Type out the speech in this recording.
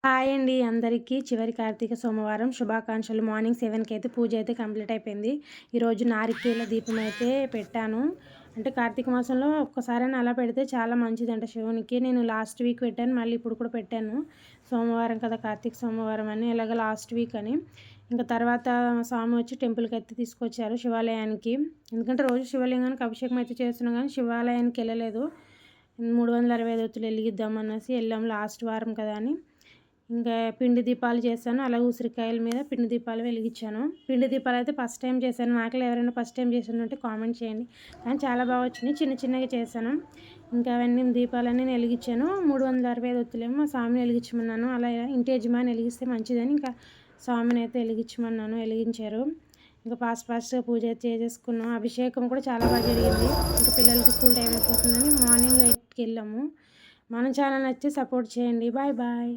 Hi అండి అందరికీ. చివరి కార్తీక సోమవారం శుభాకాంక్షలు. మార్నింగ్ 7కి అయితే పూజ అయితే కంప్లీట్ అయిపోయింది. ఈరోజు నారికేల దీపం అయితే పెట్టాను. అంటే కార్తీక మాసంలో ఒక్కసారైనా అలా పెడితే చాలా మంచిదంట శివునికి. నేను లాస్ట్ వీక్ పెట్టాను, మళ్ళీ ఇప్పుడు కూడా పెట్టాను. సోమవారం కదా, కార్తీక సోమవారం అని, ఇలాగ లాస్ట్ వీక్ అని. ఇంకా తర్వాత స్వామి వచ్చి టెంపుల్కి అయితే తీసుకొచ్చారు, శివాలయానికి. ఎందుకంటే రోజు శివలింగానికి అభిషేకం అయితే చేస్తున్నాం, కానీ శివాలయానికి వెళ్ళలేదు. 365 ఒత్తులు వెలిగిద్దామనేసి వెళ్ళాము లాస్ట్ వారం కదా అని. ఇంకా పిండి దీపాలు చేశాను, అలాగే ఉసిరికాయల మీద పిండి దీపాలు వెలిగించాను. పిండి దీపాలు అయితే ఫస్ట్ టైం చేశాను. నాకులో ఎవరైనా ఫస్ట్ టైం చేసినట్టు కామెంట్ చేయండి. కానీ చాలా బాగా వచ్చినాయి, చిన్న చిన్నగా చేశాను. ఇంకా అవన్నీ దీపాలన్నీ వెలిగించాను. 365 ఒత్తులేమో మా స్వామిని వెలిగించమన్నాను. అలా ఇంటి యజమాని వెలిగిస్తే మంచిదని ఇంకా స్వామిని అయితే వెలిగించమన్నాను, వెలిగించారు. ఇంకా ఫాస్ట్గా పూజ అయితే చేసేసుకున్నాం. అభిషేకం కూడా చాలా బాగా జరిగింది. ఇంకా పిల్లలకి స్కూల్ టైం అయిపోతుందని మార్నింగ్ 8కి వెళ్ళాము. మన ఛానల్ నచ్చి సపోర్ట్ చేయండి. Bye bye.